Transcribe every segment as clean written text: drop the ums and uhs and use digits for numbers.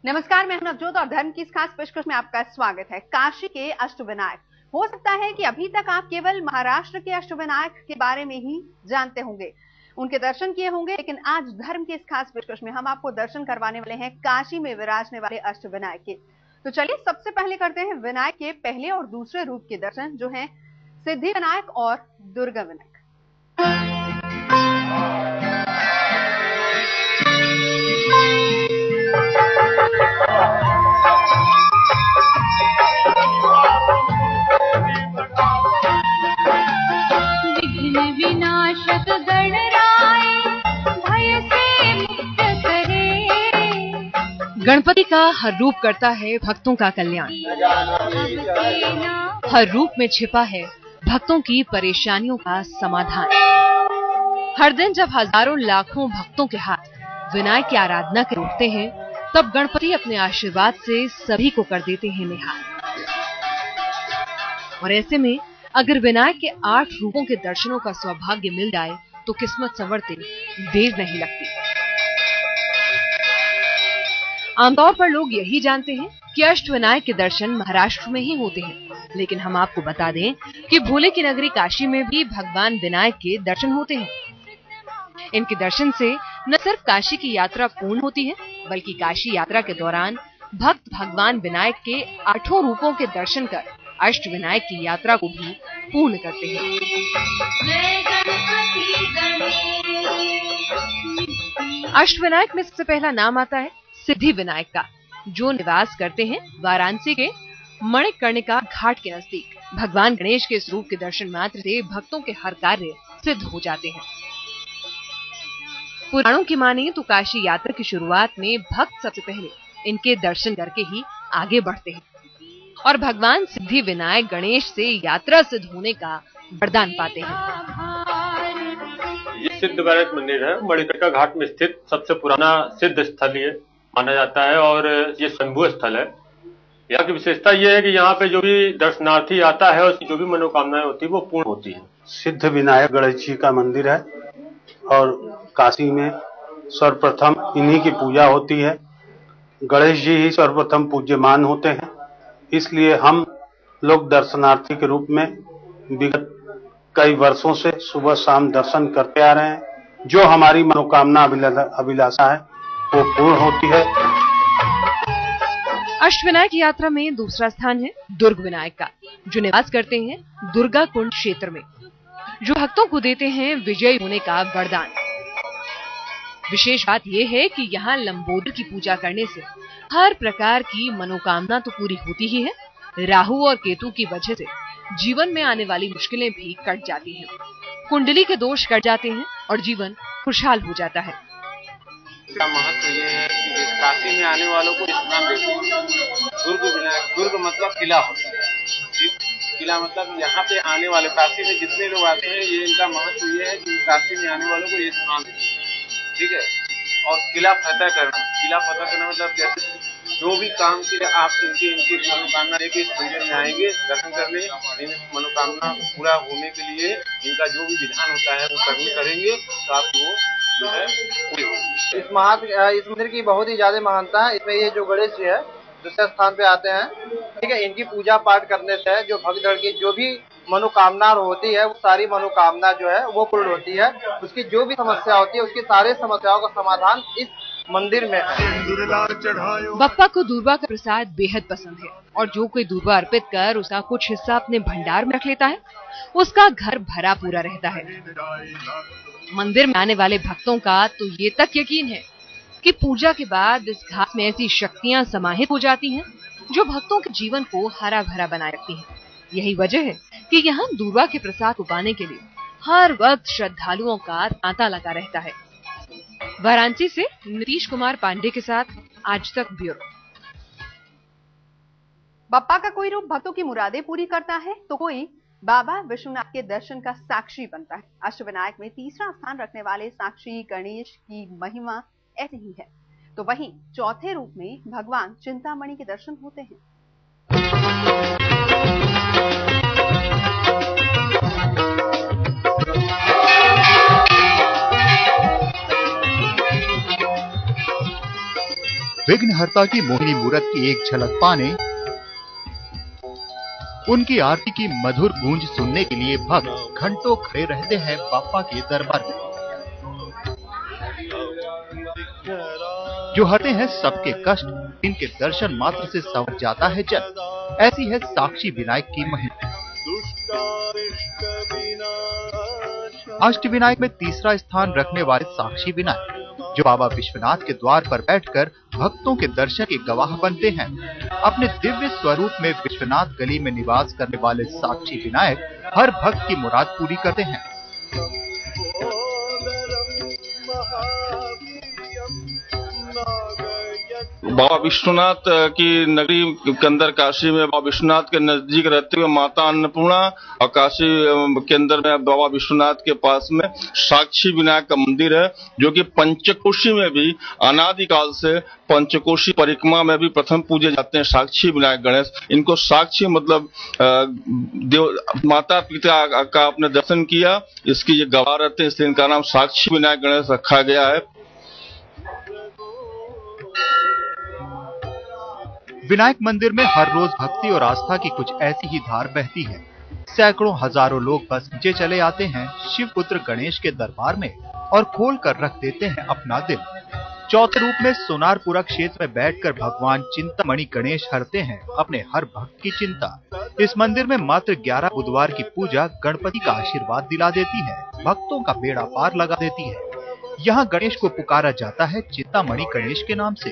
नमस्कार, मैं हूं नवजोत और धर्म की इस खास पेशकश में आपका स्वागत है। काशी के अष्टविनायक। हो सकता है कि अभी तक आप केवल महाराष्ट्र के अष्टविनायक के बारे में ही जानते होंगे, उनके दर्शन किए होंगे, लेकिन आज धर्म की इस खास पेशकश में हम आपको दर्शन करवाने वाले हैं काशी में विराजने वाले अष्टविनायक के। तो चलिए सबसे पहले करते हैं विनायक के पहले और दूसरे रूप के दर्शन, जो है सिद्धि विनायक और दुर्गा विनायक। विघ्न विनाशक गणराय भय से मुक्त करे। गणपति का हर रूप करता है भक्तों का कल्याण। हर रूप में छिपा है भक्तों की परेशानियों का समाधान। हर दिन जब हजारों लाखों भक्तों के हाथ विनायक की आराधना के उठते हैं, तब गणपति अपने आशीर्वाद से सभी को कर देते हैं निहाल। और ऐसे में अगर विनायक के 8 रूपों के दर्शनों का सौभाग्य मिल जाए तो किस्मत संवरते देर नहीं लगती। आमतौर पर लोग यही जानते हैं कि अष्टविनायक के दर्शन महाराष्ट्र में ही होते हैं, लेकिन हम आपको बता दें कि भोले की नगरी काशी में भी भगवान विनायक के दर्शन होते हैं। इनके दर्शन से न सिर्फ काशी की यात्रा पूर्ण होती है, बल्कि काशी यात्रा के दौरान भक्त भगवान विनायक के 8 रूपों के दर्शन कर अष्टविनायक की यात्रा को भी पूर्ण करते हैं। अष्टविनायक में सबसे पहला नाम आता है सिद्धि विनायक का, जो निवास करते हैं वाराणसी के मणिकर्णिका घाट के नजदीक। भगवान गणेश के इस रूप के दर्शन मात्र से भक्तों के हर कार्य सिद्ध हो जाते हैं। पुराणों की माने तो काशी यात्रा की शुरुआत में भक्त सबसे पहले इनके दर्शन करके ही आगे बढ़ते हैं और भगवान सिद्धि विनायक गणेश से यात्रा सिद्ध होने का वरदान पाते हैं। ये सिद्ध गणेश मंदिर है, मणिकर्णिका घाट में स्थित सबसे पुराना सिद्ध स्थल ये माना जाता है और ये स्वयंभू स्थल है। यहाँ की विशेषता ये है कि यहाँ पे जो भी दर्शनार्थी आता है उसकी जो भी मनोकामनाएं होती है वो पूर्ण होती है। सिद्ध विनायक गणेश जी का मंदिर है और काशी में सर्वप्रथम इन्हीं की पूजा होती है। गणेश जी ही सर्वप्रथम पूज्यमान होते हैं, इसलिए हम लोग दर्शनार्थी के रूप में विगत कई वर्षों से सुबह शाम दर्शन करते आ रहे हैं। जो हमारी मनोकामना अभिलाषा है वो पूर्ण होती है। अष्टविनायक यात्रा में दूसरा स्थान है दुर्ग विनायक का, जो निवास करते हैं दुर्गा कुंड क्षेत्र में, जो भक्तों को देते हैं विजयी होने का वरदान। विशेष बात यह है कि यहाँ लंबोदर की पूजा करने से हर प्रकार की मनोकामना तो पूरी होती ही है, राहु और केतु की वजह से जीवन में आने वाली मुश्किलें भी कट जाती हैं, कुंडली के दोष कट जाते हैं और जीवन खुशहाल हो जाता है। इसका महत्व ये है कि काशी में आने वालों को स्नान देते हैं। दुर्ग विनायक, दुर्ग मतलब किला होता है। किला मतलब यहाँ पे आने वाले काशी में जितने लोग आते हैं, ये इनका महत्व ये है कि काशी में आने वालों को ये स्नान देते हैं। ठीक है। और किला फतह करना मतलब जैसे जो भी काम के लिए आप इनकी मनोकामना लेके इस मंदिर में आएंगे दर्शन करने, इन मनोकामना पूरा होने के लिए इनका जो भी विधान होता है वो करेंगे तो आपको वो जो है पूरी होगी। इस मंदिर की बहुत ही ज्यादा महानता है। इसमें ये जो गणेश जी है दूसरे स्थान पे आते हैं, ठीक है। इनकी पूजा पाठ करने से जो भक्तगण की जो भी मनोकामना होती है वो सारी मनोकामना जो है वो पूर्ण होती है। उसकी जो भी समस्या होती है उसकी सारी समस्याओं का समाधान इस मंदिर में है। बप्पा को दूर्वा का प्रसाद बेहद पसंद है और जो कोई दूर्वा अर्पित कर उसका कुछ हिस्सा अपने भंडार में रख लेता है, उसका घर भरा पूरा रहता है। मंदिर में आने वाले भक्तों का तो ये तक यकीन है कि पूजा के बाद इस घाट में ऐसी शक्तियां समाहित हो जाती हैं जो भक्तों के जीवन को हरा भरा बनाए रखती हैं। यही वजह है कि यहाँ दूर्वा के प्रसाद को पाने के लिए हर वक्त श्रद्धालुओं का तांता लगा रहता है। वाराणसी से नीतीश कुमार पांडे के साथ आज तक ब्यूरो। बप्पा का कोई रूप भक्तों की मुरादें पूरी करता है तो कोई बाबा विश्वनाथ के दर्शन का साक्षी बनता है। अष्टविनायक में तीसरा स्थान रखने वाले साक्षी गणेश की महिमा ऐसी ही है, तो वहीं चौथे रूप में भगवान चिंतामणि के दर्शन होते हैं। विघ्नहर्ता की मोहिनी मूरत की एक झलक पाने, उनकी आरती की मधुर गूंज सुनने के लिए भक्त घंटों खड़े रहते हैं बापा के दरबार में। जो हटे हैं सबके कष्ट, इनके दर्शन मात्र से संवर जाता है जन। ऐसी है साक्षी विनायक की महिमा। अष्टविनायक में तीसरा स्थान रखने वाले साक्षी विनायक, जो बाबा विश्वनाथ के द्वार पर बैठकर भक्तों के दर्शन के गवाह बनते हैं। अपने दिव्य स्वरूप में विश्वनाथ गली में निवास करने वाले साक्षी विनायक हर भक्त की मुराद पूरी करते हैं। बाबा विश्वनाथ की नगरी के अंदर काशी में बाबा विश्वनाथ के नजदीक रहते हुए माता अन्नपूर्णा और काशी के अंदर में बाबा विश्वनाथ के पास में साक्षी विनायक का मंदिर है, जो कि पंचकोशी में भी अनादिकाल से पंचकोशी परिक्रमा में भी प्रथम पूजे जाते हैं साक्षी विनायक गणेश। इनको साक्षी मतलब माता पिता का आपने दर्शन किया, इसकी ये गवाह रहते हैं, इसलिए इनका नाम साक्षी विनायक गणेश रखा गया है। विनायक मंदिर में हर रोज भक्ति और आस्था की कुछ ऐसी ही धार बहती है। सैकड़ों हजारों लोग बस नीचे चले आते हैं शिव पुत्र गणेश के दरबार में और खोल कर रख देते हैं अपना दिल। चौथे रूप में सोनारपुरा क्षेत्र में बैठकर भगवान चिंतामणि गणेश हरते हैं अपने हर भक्त की चिंता। इस मंदिर में मात्र 11 बुधवार की पूजा गणपति का आशीर्वाद दिला देती है, भक्तों का बेड़ा पार लगा देती है। यहाँ गणेश को पुकारा जाता है चिंतामणि गणेश के नाम से।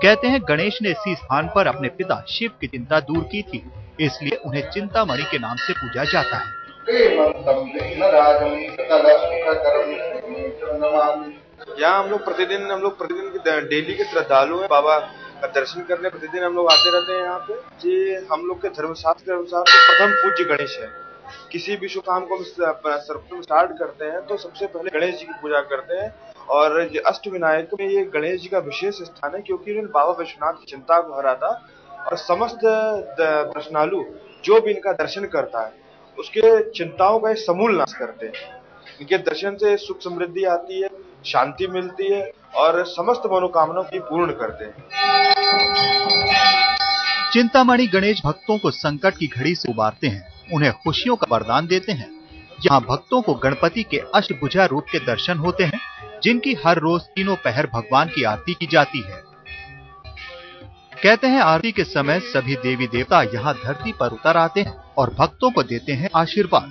कहते हैं गणेश ने इसी स्थान पर अपने पिता शिव की चिंता दूर की थी, इसलिए उन्हें चिंतामणि के नाम से पूजा जाता है। यहाँ हम लोग प्रतिदिन डेली के श्रद्धालु हैं, बाबा का दर्शन करने प्रतिदिन हम लोग आते रहते हैं। यहाँ पे जी हम लोग के धर्मशास्त्र के अनुसार प्रथम पूज्य गणेश है। किसी भी शुभ काम को सर्वप्रथम स्टार्ट करते हैं तो सबसे पहले गणेश जी की पूजा करते हैं। और अष्टविनायक में ये गणेश जी का विशेष स्थान है, क्योंकि इन्होंने बाबा विश्वनाथ की चिंता को हरा था और समस्त प्रश्नालु जो भी इनका दर्शन करता है उसके चिंताओं का समूल नाश करते हैं। इनके दर्शन से सुख समृद्धि आती है, शांति मिलती है और समस्त मनोकामनाओं की पूर्ण करते हैं। चिंतामणि गणेश भक्तों को संकट की घड़ी से उबारते हैं, उन्हें खुशियों का वरदान देते हैं। यहाँ भक्तों को गणपति के अष्टभुजा रूप के दर्शन होते हैं, जिनकी हर रोज तीनों पहर भगवान की आरती की जाती है। कहते हैं आरती के समय सभी देवी देवता यहाँ धरती पर उतर आते हैं और भक्तों को देते हैं आशीर्वाद।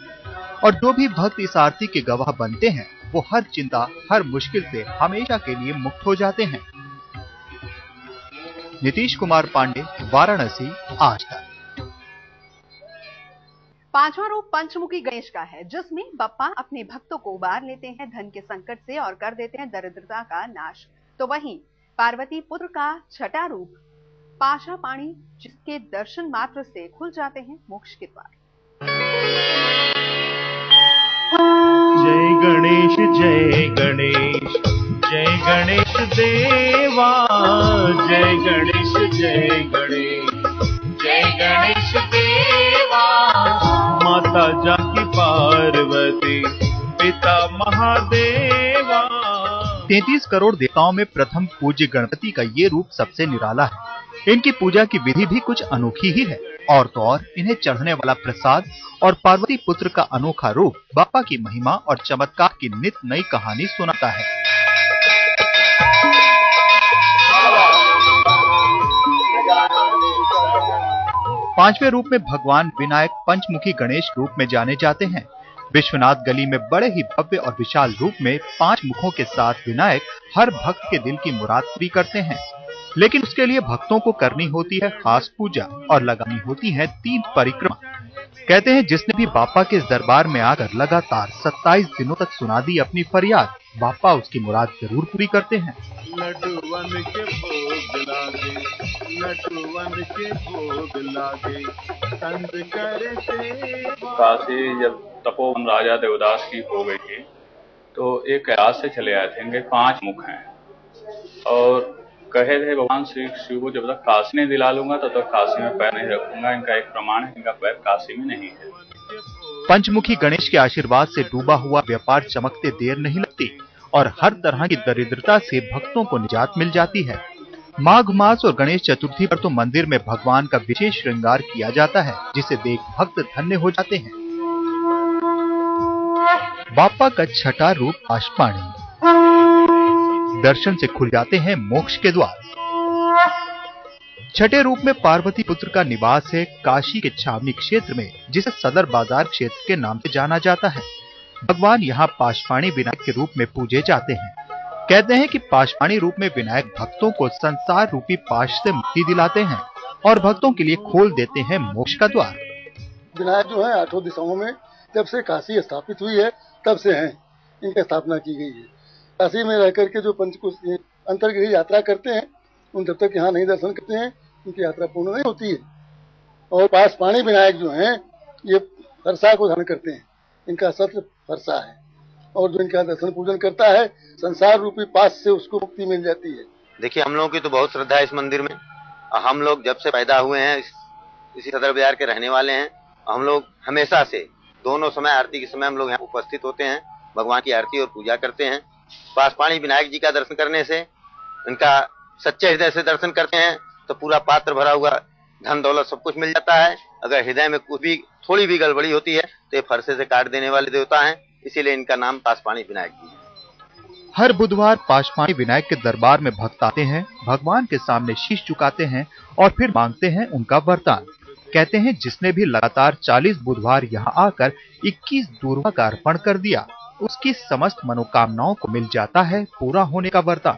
और जो भी भक्त इस आरती के गवाह बनते हैं वो हर चिंता, हर मुश्किल से हमेशा के लिए मुक्त हो जाते हैं। नीतीश कुमार पांडे, वाराणसी, आज तक। पांचवा रूप पंचमुखी गणेश का है, जिसमें बप्पा अपने भक्तों को उबार लेते हैं धन के संकट से और कर देते हैं दरिद्रता का नाश। तो वहीं पार्वती पुत्र का छठा रूप पाशा पाणी, जिसके दर्शन मात्र से खुल जाते हैं मोक्ष के द्वार। जय गणेश जय गणेश, जय गणेश देवा, जय गणेश जय गणेश, जय गणेश देवा। माता जानकी पार्वती, पिता महादेवा। 33 करोड़ देवताओं में प्रथम पूज्य गणपति का ये रूप सबसे निराला है। इनकी पूजा की विधि भी कुछ अनोखी ही है। और तो और इन्हें चढ़ने वाला प्रसाद और पार्वती पुत्र का अनोखा रूप बापा की महिमा और चमत्कार की नित नई कहानी सुनाता है। पांचवें रूप में भगवान विनायक पंचमुखी गणेश रूप में जाने जाते हैं। विश्वनाथ गली में बड़े ही भव्य और विशाल रूप में 5 मुखों के साथ विनायक हर भक्त के दिल की मुराद पूरी करते हैं। लेकिन उसके लिए भक्तों को करनी होती है खास पूजा और लगानी होती है 3 परिक्रमा। कहते हैं जिसने भी बापा के दरबार में आकर लगातार 27 दिनों तक सुना दी अपनी फरियाद, बापा उसकी मुराद जरूर पूरी करते हैं। नटवन के भोग लागे, नटवन के भोग लागे, संत करे सेवा। काशी जब तपोवन राजा देवदास की हो गई थी तो एक कैलाश से चले आए थे। इनके 5 मुख हैं और कहे थे भगवान श्री शिव को जब तक काशी नहीं दिला लूंगा तब तक काशी में पैर नहीं रखूंगा। इनका एक प्रमाण है, इनका पैर काशी में नहीं है। पंचमुखी गणेश के आशीर्वाद से डूबा हुआ व्यापार चमकते देर नहीं लगती और हर तरह की दरिद्रता से भक्तों को निजात मिल जाती है। माघ मास और गणेश चतुर्थी पर तो मंदिर में भगवान का विशेष श्रृंगार किया जाता है, जिसे देख भक्त धन्य हो जाते हैं। बाप्पा का छठा रूप पाशपाणी, दर्शन से खुल जाते हैं मोक्ष के द्वार। छठे रूप में पार्वती पुत्र का निवास है काशी के छावनी क्षेत्र में, जिसे सदर बाजार क्षेत्र के नाम से जाना जाता है। भगवान यहाँ पाशपाणी विनायक के रूप में पूजे जाते हैं। कहते हैं कि पाशपाणी रूप में विनायक भक्तों को संसार रूपी पाश से मुक्ति दिलाते हैं और भक्तों के लिए खोल देते हैं मोक्ष का द्वार। विनायक जो है 8 दिशाओं में जब से काशी स्थापित हुई है तब से हैं, इनकी स्थापना की गई है। काशी में रहकर के जो पंचकोश अंतर्गृह यात्रा करते हैं उन जब तक यहाँ नहीं दर्शन करते हैं उनकी यात्रा पूर्ण नहीं होती है। और पाशपाणी विनायक जो हैं ये फरसा को धारण करते हैं, इनका सत्र फरसा है और जो इनका दर्शन पूजन करता है संसार रूपी पास से उसको मुक्ति मिल जाती है। देखिए, हम लोगों की तो बहुत श्रद्धा है इस मंदिर में। हम लोग जब से पैदा हुए हैं इसी सदर बाजार के रहने वाले हैं। हम लोग हमेशा से दोनों समय आरती के समय हम लोग यहाँ उपस्थित होते हैं, भगवान की आरती और पूजा करते हैं। पाशपाणी विनायक जी का दर्शन करने से, इनका सच्चे हृदय से दर्शन करते हैं तो पूरा पात्र भरा हुआ धन दौलत सब कुछ मिल जाता है। अगर हृदय में कुछ भी थोड़ी भी गड़बड़ी होती है तो ये फरसे से काट देने वाले देवता हैं, इसीलिए इनका नाम पाशपाणी विनायक जी है। हर बुधवार पाशपाणी विनायक के दरबार में भक्त आते हैं, भगवान के सामने शीश झुकाते हैं और फिर मांगते हैं उनका वरदान। कहते हैं जिसने भी लगातार 40 बुधवार यहाँ आकर 21 दूर्वा का अर्पण कर दिया, उसकी समस्त मनोकामनाओं को मिल जाता है पूरा होने का वरदान।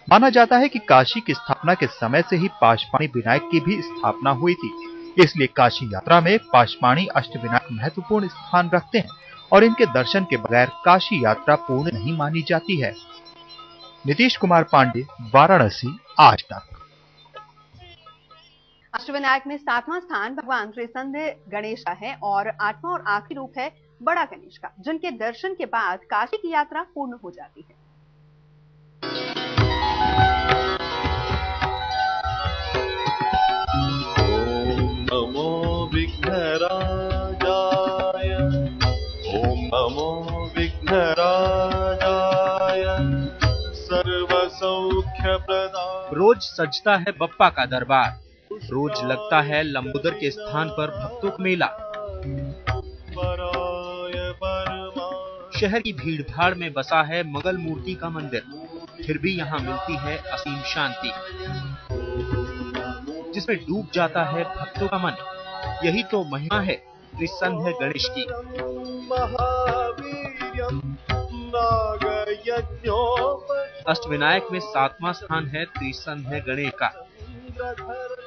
माना जाता है कि काशी की स्थापना के समय से ही पाशपाणी विनायक की भी स्थापना हुई थी, इसलिए काशी यात्रा में पाशपाणी अष्टविनायक महत्वपूर्ण स्थान रखते हैं और इनके दर्शन के बगैर काशी यात्रा पूर्ण नहीं मानी जाती है। नीतीश कुमार पांडे, वाराणसी, आज तक। अष्टविनायक में 7वां स्थान भगवान त्रिसंध्य गणेश का है और 8वां और आखिरी रूप है बड़ा गणेश का, जिनके दर्शन के बाद काशी की यात्रा पूर्ण हो जाती है। ओम नमो विघ्नराजाय, ओम नमो विघ्नराजाय, सर्व सौख्य प्रदाय। रोज सजता है बप्पा का दरबार, रोज लगता है लंबोदर के स्थान पर भक्तों का मेला। शहर की भीड़ भाड़ में बसा है मंगल मूर्ति का मंदिर, फिर भी यहाँ मिलती है असीम शांति, जिसमें डूब जाता है भक्तों का मन। यही तो महिमा है त्रिसंध्य गणेश की। अष्टविनायक में 7वां स्थान है त्रिसंध्य गणेश का,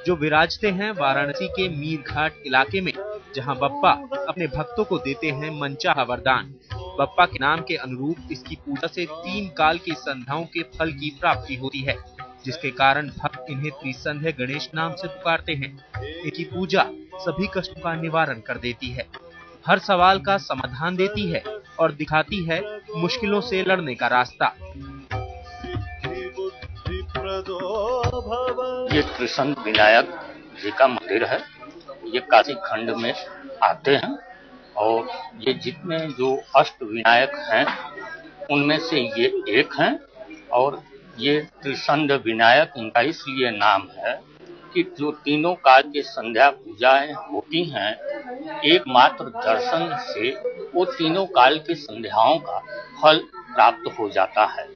जो विराजते हैं वाराणसी के मीर घाट इलाके में, जहां बप्पा अपने भक्तों को देते हैं मनचाहा वरदान। बप्पा के नाम के अनुरूप इसकी पूजा से 3 काल की संध्याओं के फल की प्राप्ति होती है, जिसके कारण भक्त इन्हें त्रिसंध्य गणेश नाम से पुकारते हैं। इनकी पूजा सभी कष्टों का निवारण कर देती है, हर सवाल का समाधान देती है और दिखाती है मुश्किलों से लड़ने का रास्ता। ये त्रिसंध्य विनायक जी का मंदिर है। ये काशी खंड में आते हैं और ये जितने जो अष्ट विनायक हैं उनमें से ये एक हैं और ये त्रिसंध्य विनायक इनका इसलिए नाम है कि जो तीनों काल के संध्या पूजाएं होती हैं, एकमात्र दर्शन से वो तीनों काल की संध्याओं का फल प्राप्त हो जाता है।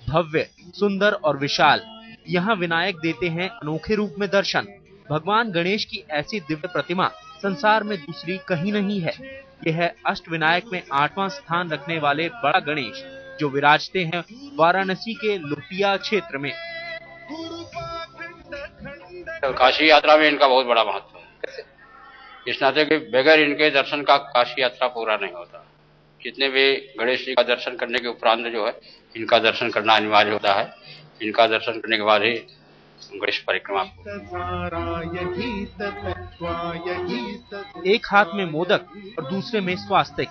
भव्य, सुंदर और विशाल, यहाँ विनायक देते हैं अनोखे रूप में दर्शन। भगवान गणेश की ऐसी दिव्य प्रतिमा संसार में दूसरी कहीं नहीं है। यह है अष्टविनायक में 8वां स्थान रखने वाले बड़ा गणेश, जो विराजते हैं वाराणसी के लोटिया क्षेत्र में। काशी यात्रा में इनका बहुत बड़ा महत्व है, इस नाते कि बगैर इनके दर्शन का काशी यात्रा पूरा नहीं होता। जितने भी गणेश जी का दर्शन करने के उपरांत जो है इनका दर्शन करना अनिवार्य होता है। इनका दर्शन करने के बाद ही गणेश परिक्रमा। एक हाथ में मोदक और दूसरे में स्वास्तिक,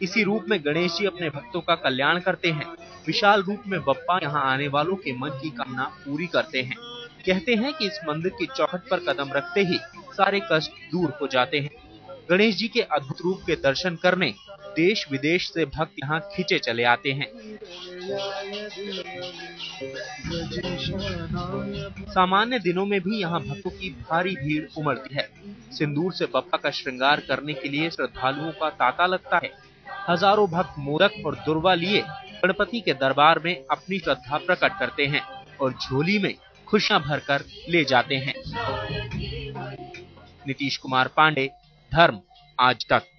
इसी रूप में गणेश जी अपने भक्तों का कल्याण करते हैं। विशाल रूप में बप्पा यहाँ आने वालों के मन की कामना पूरी करते हैं। कहते हैं कि इस मंदिर की चौखट पर कदम रखते ही सारे कष्ट दूर हो जाते हैं। गणेश जी के अद्भुत रूप के दर्शन करने देश विदेश से भक्त यहाँ खींचे चले आते हैं। सामान्य दिनों में भी यहाँ भक्तों की भारी भीड़ उमड़ती है। सिंदूर से बप्पा का श्रृंगार करने के लिए श्रद्धालुओं का तांता लगता है। हजारों भक्त मोदक और दुर्वा लिए गणपति के दरबार में अपनी श्रद्धा प्रकट करते हैं और झोली में खुशियां भरकर ले जाते हैं। नीतीश कुमार पांडे, धर्म आज तक।